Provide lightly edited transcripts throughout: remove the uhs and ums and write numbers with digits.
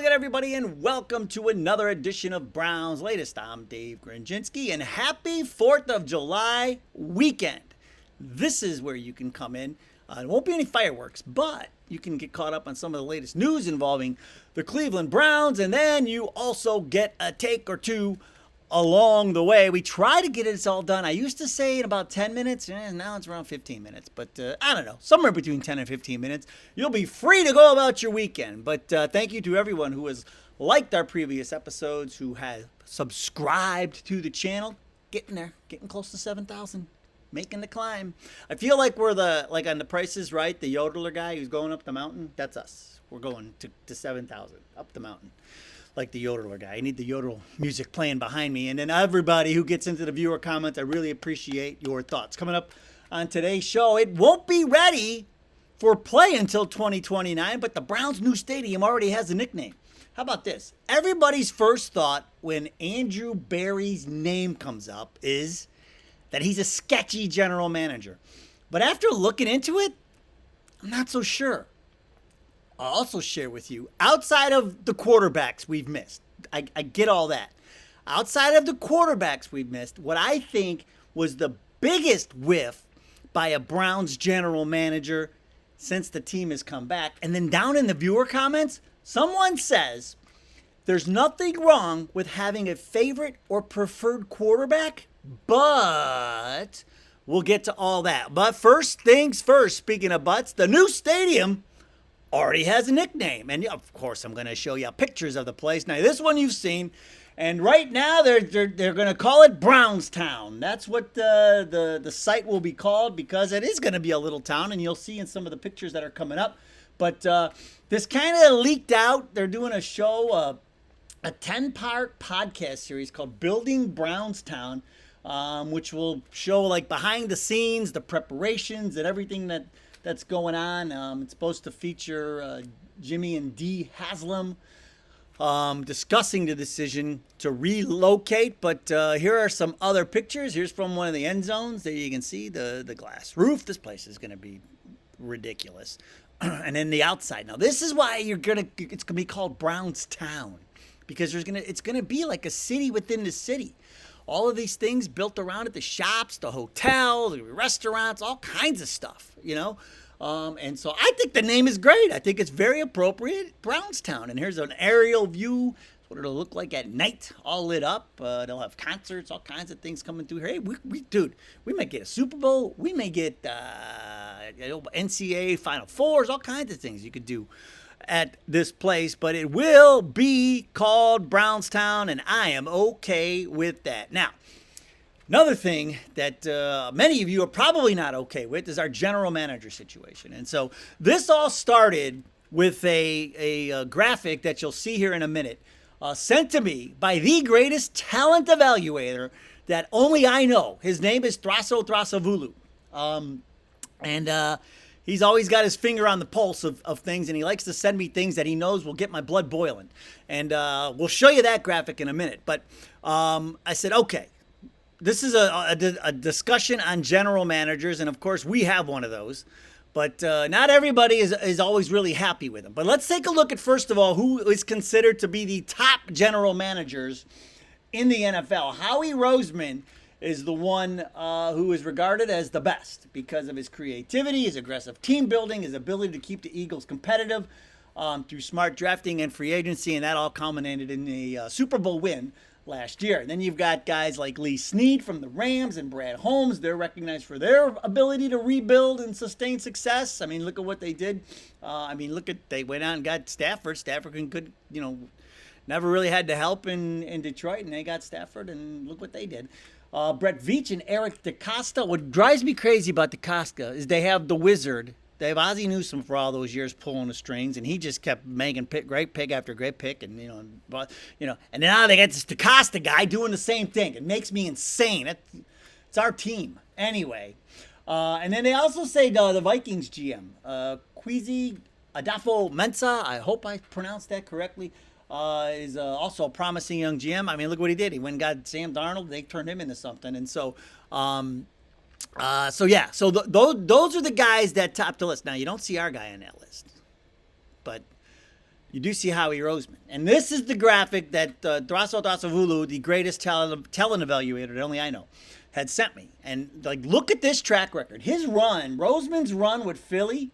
again, everybody, and welcome to another edition of Brown's Latest. I'm Dave Grendzynski, and happy 4th of July weekend. This is where you can come in. There won't be any fireworks, but you can get caught up on some of the latest news involving the Cleveland Browns, and then you also get a take or two along the way. We try to get it all done. I used to say in about 10 minutes, now it's around 15 minutes. But I don't know, somewhere between 10 and 15 minutes. You'll be free to go about your weekend. But thank you to everyone who has liked our previous episodes, who has subscribed to the channel. Getting there, getting close to 7,000. Making the climb. I feel like we're on The Price is Right, the yodeler guy who's going up the mountain. That's us. We're going to 7,000 up the mountain. Like the yodeler guy. I need the yodel music playing behind me. And then everybody who gets into the viewer comments, I really appreciate your thoughts. Coming up on today's show, it won't be ready for play until 2029, but the Browns' new stadium already has a nickname. How about this? Everybody's first thought when Andrew Berry's name comes up is that he's a sketchy general manager. But after looking into it, I'm not so sure. I'll also share with you, outside of the quarterbacks we've missed, I get all that. Outside of the quarterbacks we've missed, what I think was the biggest whiff by a Browns general manager since the team has come back, and then down in the viewer comments, someone says there's nothing wrong with having a favorite or preferred quarterback, but we'll get to all that. But first things first, speaking of butts, the new stadium already has a nickname. And of course, I'm going to show you pictures of the place. Now, this one you've seen. And right now, they're going to call it Brownstown. That's what the site will be called, because it is going to be a little town. And you'll see in some of the pictures that are coming up. But this kind of leaked out. They're doing a show, a 10-part podcast series called Building Brownstown, which will show like behind the scenes, the preparations and everything that's going on. It's supposed to feature Jimmy and Dee Haslam discussing the decision to relocate. But here are some other pictures. Here's from one of the end zones. There you can see the glass roof. This place is going to be ridiculous. And then the outside. Now, this is why it's going to be called Brownstown, because it's going to be like a city within the city. All of these things built around it, the shops, the hotel, the restaurants, all kinds of stuff, And so I think the name is great. I think it's very appropriate, Brownstown. And here's an aerial view. That's what it'll look like at night, all lit up. They'll have concerts, all kinds of things coming through here. Hey, we might get a Super Bowl. We may get NCAA Final Fours, all kinds of things you could do at this place, but it will be called Brownstown, and I am okay with that. Now, another thing that many of you are probably not okay with is our general manager situation. And so this all started with a graphic that you'll see here in a minute, sent to me by the greatest talent evaluator that only I know. His name is Thraso Thrasavulu. He's always got his finger on the pulse of things, and he likes to send me things that he knows will get my blood boiling. And we'll show you that graphic in a minute. But I said, okay, this is a discussion on general managers, and of course we have one of those. But not everybody is always really happy with them. But let's take a look at, first of all, who is considered to be the top general managers in the NFL. Howie Roseman is the one who is regarded as the best because of his creativity, his aggressive team building, his ability to keep the Eagles competitive through smart drafting and free agency, and that all culminated in a Super Bowl win last year. And then you've got guys like Lee Snead from the Rams and Brad Holmes. They're recognized for their ability to rebuild and sustain success. I mean, look at what they did. They went out and got Stafford. Stafford could, never really had to help in Detroit, and they got Stafford, and look what they did. Brett Veach and Eric DeCosta. What drives me crazy about DeCosta is they have the wizard. They have Ozzie Newsome for all those years pulling the strings, and he just kept making great pick after great pick, and and now they got this DeCosta guy doing the same thing. It makes me insane. It's our team anyway. And then they also say the Vikings GM, Kwesi Adolfo-Mensah. I hope I pronounced that correctly. Is also a promising young GM. I mean, look what he did. He went and got Sam Darnold. They turned him into something. And so, those are the guys that top the list. Now, you don't see our guy on that list. But you do see Howie Roseman. And this is the graphic that Draso Dasavulu, the greatest talent evaluator that only I know, had sent me. And like, look at this track record. His run, Roseman's run with Philly,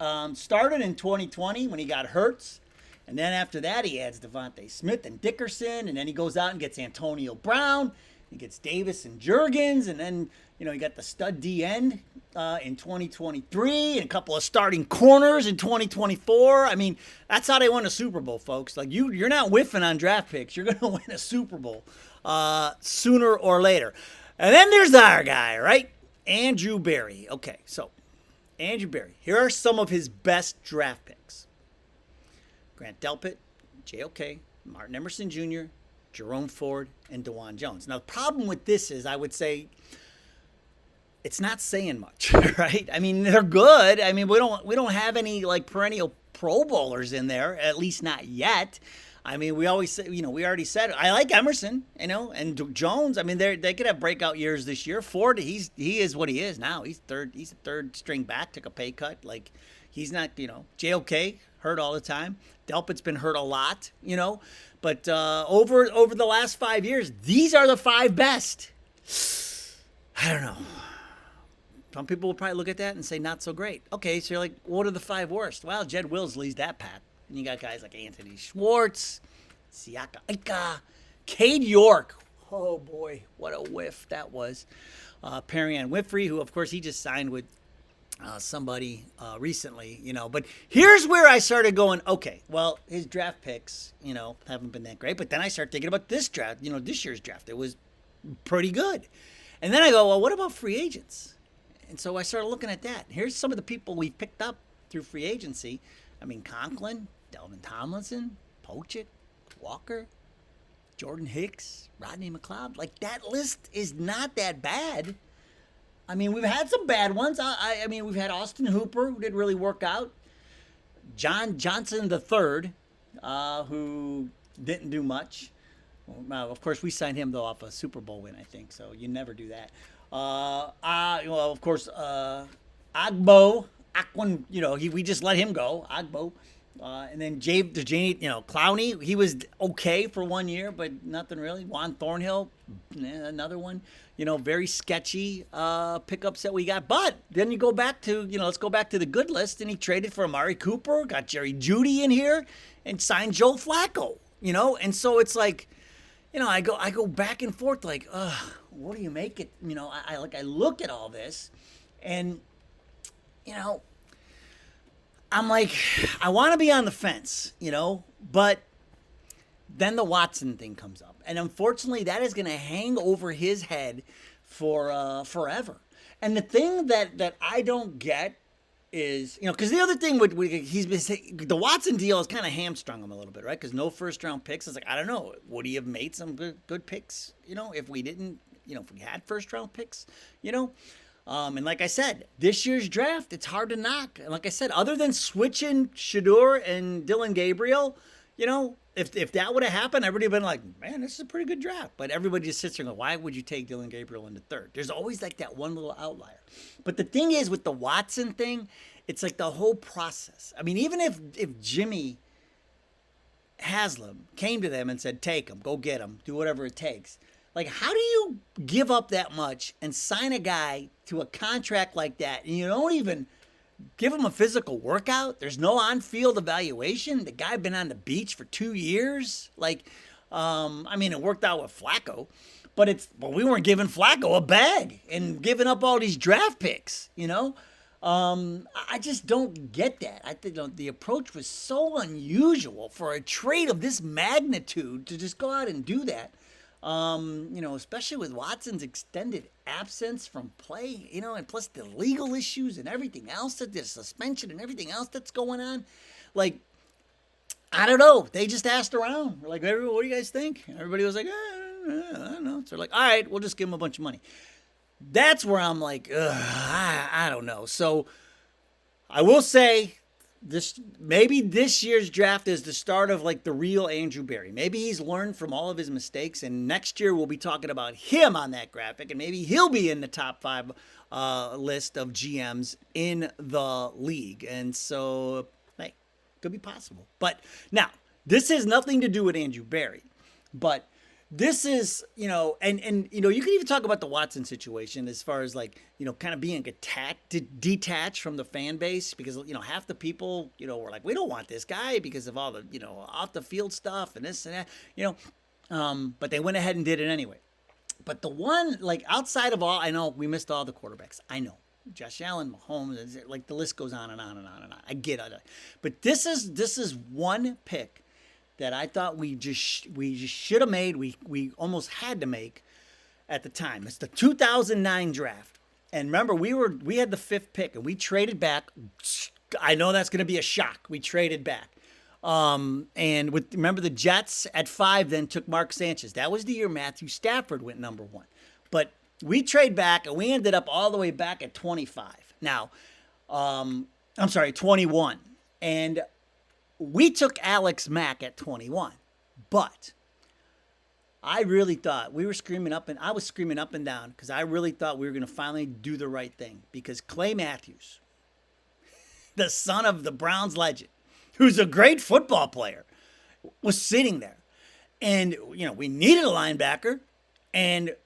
started in 2020 when he got Hurts. And then after that, he adds Devontae Smith and Dickerson. And then he goes out and gets Antonio Brown. He gets Davis and Juergens. And then, you know, he got the stud D end in 2023 and a couple of starting corners in 2024. I mean, that's how they won a Super Bowl, folks. Like, you're not whiffing on draft picks. You're going to win a Super Bowl sooner or later. And then there's our guy, right? Andrew Berry. Okay, so Andrew Berry. Here are some of his best draft picks. Grant Delpit, JOK, Martin Emerson Jr., Jerome Ford, and DeJuan Jones. Now, the problem with this is, I would say, it's not saying much, right? I mean, they're good. I mean, we don't have any like perennial Pro Bowlers in there, at least not yet. I mean, we always say, you know, we already said I like Emerson, you know, and Jones. I mean, they could have breakout years this year. Ford, he is what he is now. He's a third string back, took a pay cut. Like, he's not, you know, JOK hurt all the time. Delpit's been hurt a lot, you know, but over the last 5 years, these are the 5 best. I don't know. Some people will probably look at that and say not so great. Okay, so you're like, what are the 5 worst? Well, Jed Wills leads that path. And you got guys like Anthony Schwartz, Siaka Ika, Cade York. Oh boy, what a whiff that was. Perrion Winfrey, who of course he just signed with somebody recently, you know. But here's where I started going, okay, well, his draft picks, you know, haven't been that great. But then I started thinking about this draft, you know, this year's draft. It was pretty good. And then I go, well, what about free agents? And so I started looking at that. Here's some of the people we picked up through free agency. I mean, Conklin, Delvin Tomlinson, Pochik, Walker, Jordan Hicks, Rodney McLeod. Like, that list is not that bad. I mean, we've had some bad ones. I mean, we've had Austin Hooper, who didn't really work out. John Johnson III, who didn't do much. Well, of course, we signed him, though, off a Super Bowl win, I think. So you never do that. Well, of course, Agbo, Aquan, you know, we just let him go, Agbo. And then Clowney, he was okay for 1 year, but nothing really. Juan Thornhill, another one. You know, very sketchy pickups that we got. But then you go back to, you know, let's go back to the good list. And he traded for Amari Cooper, got Jerry Jeudy in here, and signed Joe Flacco. You know, and so it's like, you know, I go back and forth like, what do you make it? You know, I look at all this, and you know, I'm like, I want to be on the fence, you know, but then the Watson thing comes up. And unfortunately, that is going to hang over his head for forever. And the thing that I don't get is, you know, because the other thing he's been saying, the Watson deal has kind of hamstrung him a little bit, right? Because no first round picks. It's like, I don't know, would he have made some good picks, you know, if we didn't, you know, if we had first round picks, you know? And like I said, this year's draft, it's hard to knock. And like I said, other than switching Shador and Dylan Gabriel, you know, if that would have happened, everybody would have been like, man, this is a pretty good draft. But everybody just sits there and goes, why would you take Dylan Gabriel in the third? There's always like that one little outlier. But the thing is, with the Watson thing, it's like the whole process. I mean, even if Jimmy Haslam came to them and said, take him, go get him, do whatever it takes. Like, how do you give up that much and sign a guy to a contract like that, and you don't even give him a physical workout? There's no on-field evaluation. The guy been on the beach for 2 years. Like, I mean, it worked out with Flacco, but we weren't giving Flacco a bag and giving up all these draft picks, you know? I just don't get that. I think the approach was so unusual for a trade of this magnitude to just go out and do that. You know, especially with Watson's extended absence from play, you know, and plus the legal issues and everything else, that the suspension and everything else that's going on. Like, I don't know. They just asked around. Like, what do you guys think? Everybody was like, I don't know. So they're like, all right, we'll just give him a bunch of money. That's where I'm like, I don't know. So I will say, maybe this year's draft is the start of like the real Andrew Berry. Maybe he's learned from all of his mistakes, and next year we'll be talking about him on that graphic, and maybe he'll be in the top 5 list of GMs in the league. And so, hey, Could be possible. But now, this has nothing to do with Andrew Berry. But this is, and you can even talk about the Watson situation as far as like, kind of being detached from the fan base because, half the people, were like, we don't want this guy because of all the, off the field stuff and this and that, but they went ahead and did it anyway. But the one, like outside of all, I know we missed all the quarterbacks. I know. Josh Allen, Mahomes, like the list goes on and on and on and on. I get it. But this is one pick that I thought we just should have made. We almost had to make at the time. It's the 2009 draft. And remember, we had the 5th pick and we traded back. I know that's going to be a shock. We traded back. And remember the Jets at 5 then took Mark Sanchez. That was the year Matthew Stafford went number 1. But we trade back and we ended up all the way back at 25. Now, 21. And we took Alex Mack at 21. But I really thought I was screaming up and down because I really thought we were going to finally do the right thing because Clay Matthews, the son of the Browns legend, who's a great football player, was sitting there. And, we needed a linebacker. And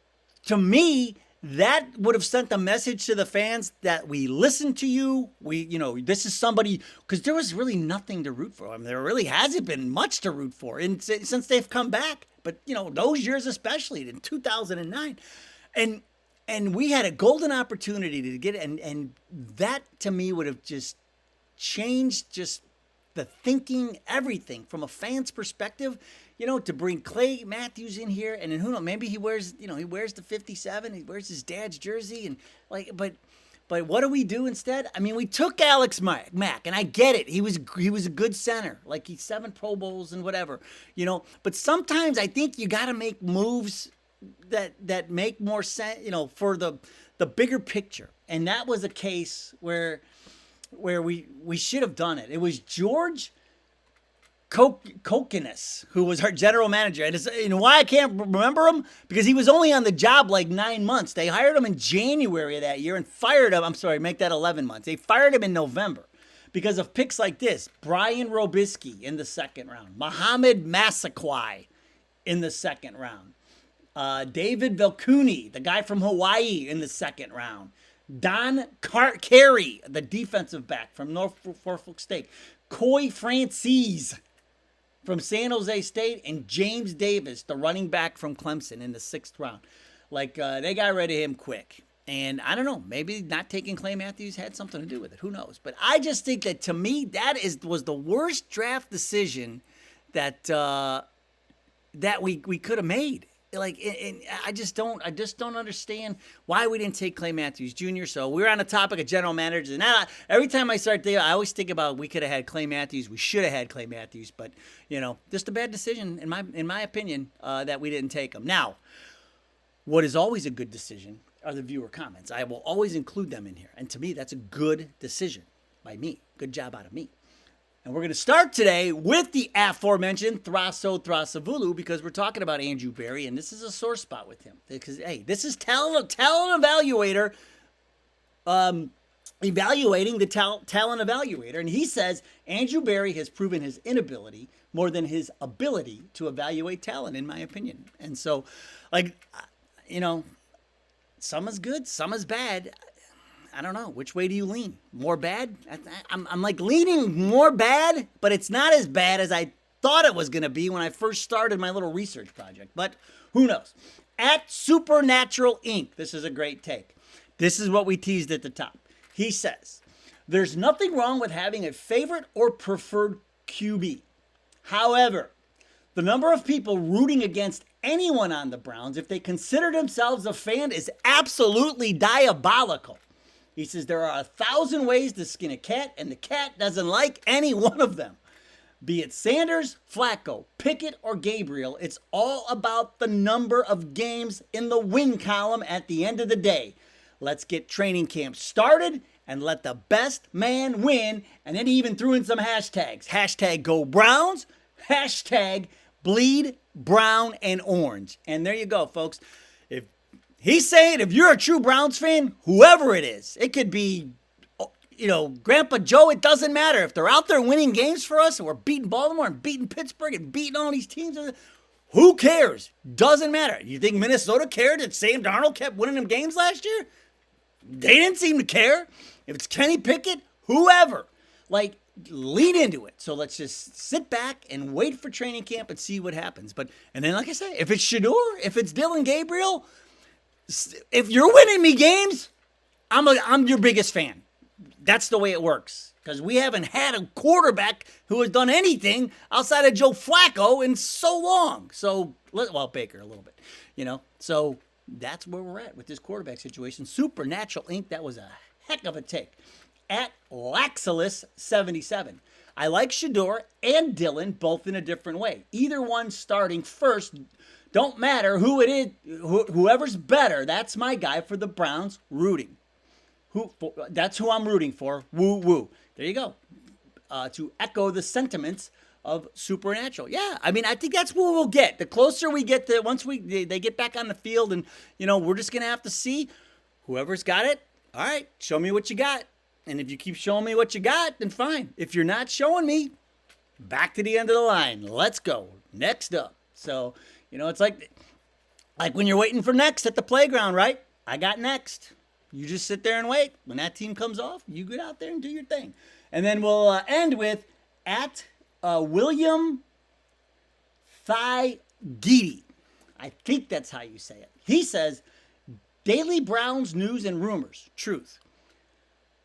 to me, that would have sent a message to the fans that we listened to you. This is somebody, because there was really nothing to root for. I mean, there really hasn't been much to root for since they've come back. But, those years especially, in 2009. And we had a golden opportunity to get it. And that, to me, would have just changed just the thinking, everything from a fan's perspective, to bring Clay Matthews in here. And then who knows, maybe he wears the 57, he wears his dad's jersey and but what do we do instead? I mean, we took Alex Mack and I get it. He was a good center. Like he's 7 Pro Bowls and whatever, but sometimes I think you got to make moves that make more sense, for the bigger picture. And that was a case where we should have done it. It was George Kokinis, who was our general manager. And why I can't remember him? Because he was only on the job like 9 months. They hired him in January of that year and fired him. I'm sorry, make that 11 months. They fired him in November because of picks like this. Brian Robisky in the 2nd round. Mohamed Massaquoi in the 2nd round. David Velcooni, the guy from Hawaii, in the 2nd round. Don Carey, the defensive back from Norfolk State. Coy Francis from San Jose State, and James Davis, the running back from Clemson, in the 6th round. They got rid of him quick. And I don't know, maybe not taking Clay Matthews had something to do with it. Who knows? But I just think that, to me, was the worst draft decision that we could have made. I just don't understand why we didn't take Clay Matthews Jr. So we're on the topic of general managers, and every time I start there, I always think about we could have had Clay Matthews. We should have had Clay Matthews, but just a bad decision in my opinion that we didn't take him. Now, what is always a good decision are the viewer comments. I will always include them in here, and to me, that's a good decision by me. Good job out of me. And we're going to start today with the aforementioned Thraso Thrasavulu because we're talking about Andrew Berry, and this is a sore spot with him. Because, hey, this is talent evaluator evaluating the talent evaluator. And he says Andrew Berry has proven his inability more than his ability to evaluate talent, in my opinion. And so, some is good, some is bad. I don't know. Which way do you lean? More bad? I'm leaning more bad, but it's not as bad as I thought it was going to be when I first started my little research project. But who knows? At Supernatural Inc., this is a great take. This is what we teased at the top. He says, there's nothing wrong with having a favorite or preferred QB. However, the number of people rooting against anyone on the Browns, if they consider themselves a fan, is absolutely diabolical. He says there are 1,000 ways to skin a cat, and the cat doesn't like any one of them. Be it Sanders, Flacco, Pickett, or Gabriel, it's all about the number of games in the win column at the end of the day. Let's get training camp started and let the best man win. And then he even threw in some hashtags. Hashtag Go Browns, hashtag Bleed Brown and Orange. And there you go, folks. He's saying if you're a true Browns fan, whoever it is, it could be, Grandpa Joe, it doesn't matter. If they're out there winning games for us and we're beating Baltimore and beating Pittsburgh and beating all these teams, who cares? Doesn't matter. You think Minnesota cared that Sam Darnold kept winning them games last year? They didn't seem to care. If it's Kenny Pickett, whoever. Lead into it. So let's just sit back and wait for training camp and see what happens. And then, like I say, if it's Shador, if it's Dylan Gabriel, if you're winning me games, I'm your biggest fan. That's the way it works. Because we haven't had a quarterback who has done anything outside of Joe Flacco in so long. Baker a little bit, So that's where we're at with this quarterback situation. Supernatural Inc., that was a heck of a take. At Laxalus77. I like Shador and Dylan both in a different way. Either one starting first. Don't matter who it is. Whoever's better, that's my guy for the Browns rooting. That's who I'm rooting for. Woo woo. There you go. To echo the sentiments of Supernatural. Yeah, I think that's what we'll get. The closer we get to once they get back on the field, and we're just gonna have to see whoever's got it. All right, show me what you got. And if you keep showing me what you got, then fine. If you're not showing me, back to the end of the line. Let's go. Next up. So, it's like when you're waiting for next at the playground, right? I got next. You just sit there and wait. When that team comes off, you get out there and do your thing. And then we'll end with at William Thigidi. I think that's how you say it. He says, Daily Browns news and rumors. Truth.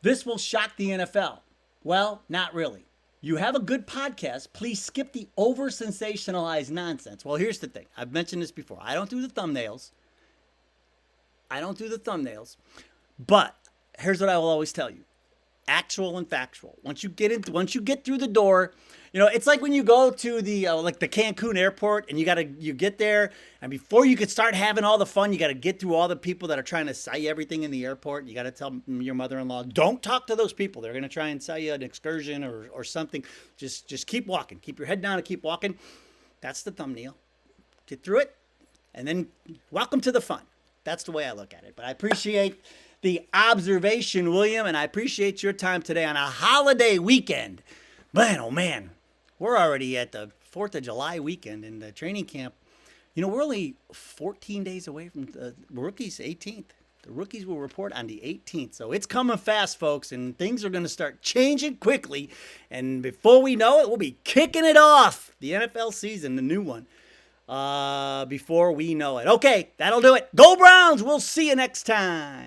This will shock the NFL. Well, not really. You have a good podcast. Please skip the over-sensationalized nonsense. Well, here's the thing. I've mentioned this before. I don't do the thumbnails. But here's what I will always tell you. Actual and factual. Once you get through the door, it's like when you go to the the Cancun airport and you get there, and before you could start having all the fun, you got to get through all the people that are trying to sell you everything in the airport. You got to tell your mother-in-law, don't talk to those people. They're going to try and sell you an excursion or something. Just keep walking. Keep your head down and keep walking. That's the thumbnail. Get through it, and then welcome to the fun. That's the way I look at it. But I appreciate the observation, William, and I appreciate your time today on a holiday weekend. Man, oh man, we're already at the 4th of July weekend in the training camp. We're only 14 days away from the rookies' 18th. The rookies will report on the 18th. So it's coming fast, folks, and things are going to start changing quickly. And before we know it, we'll be kicking it off. The NFL season, the new one, before we know it. Okay, that'll do it. Go Browns! We'll see you next time.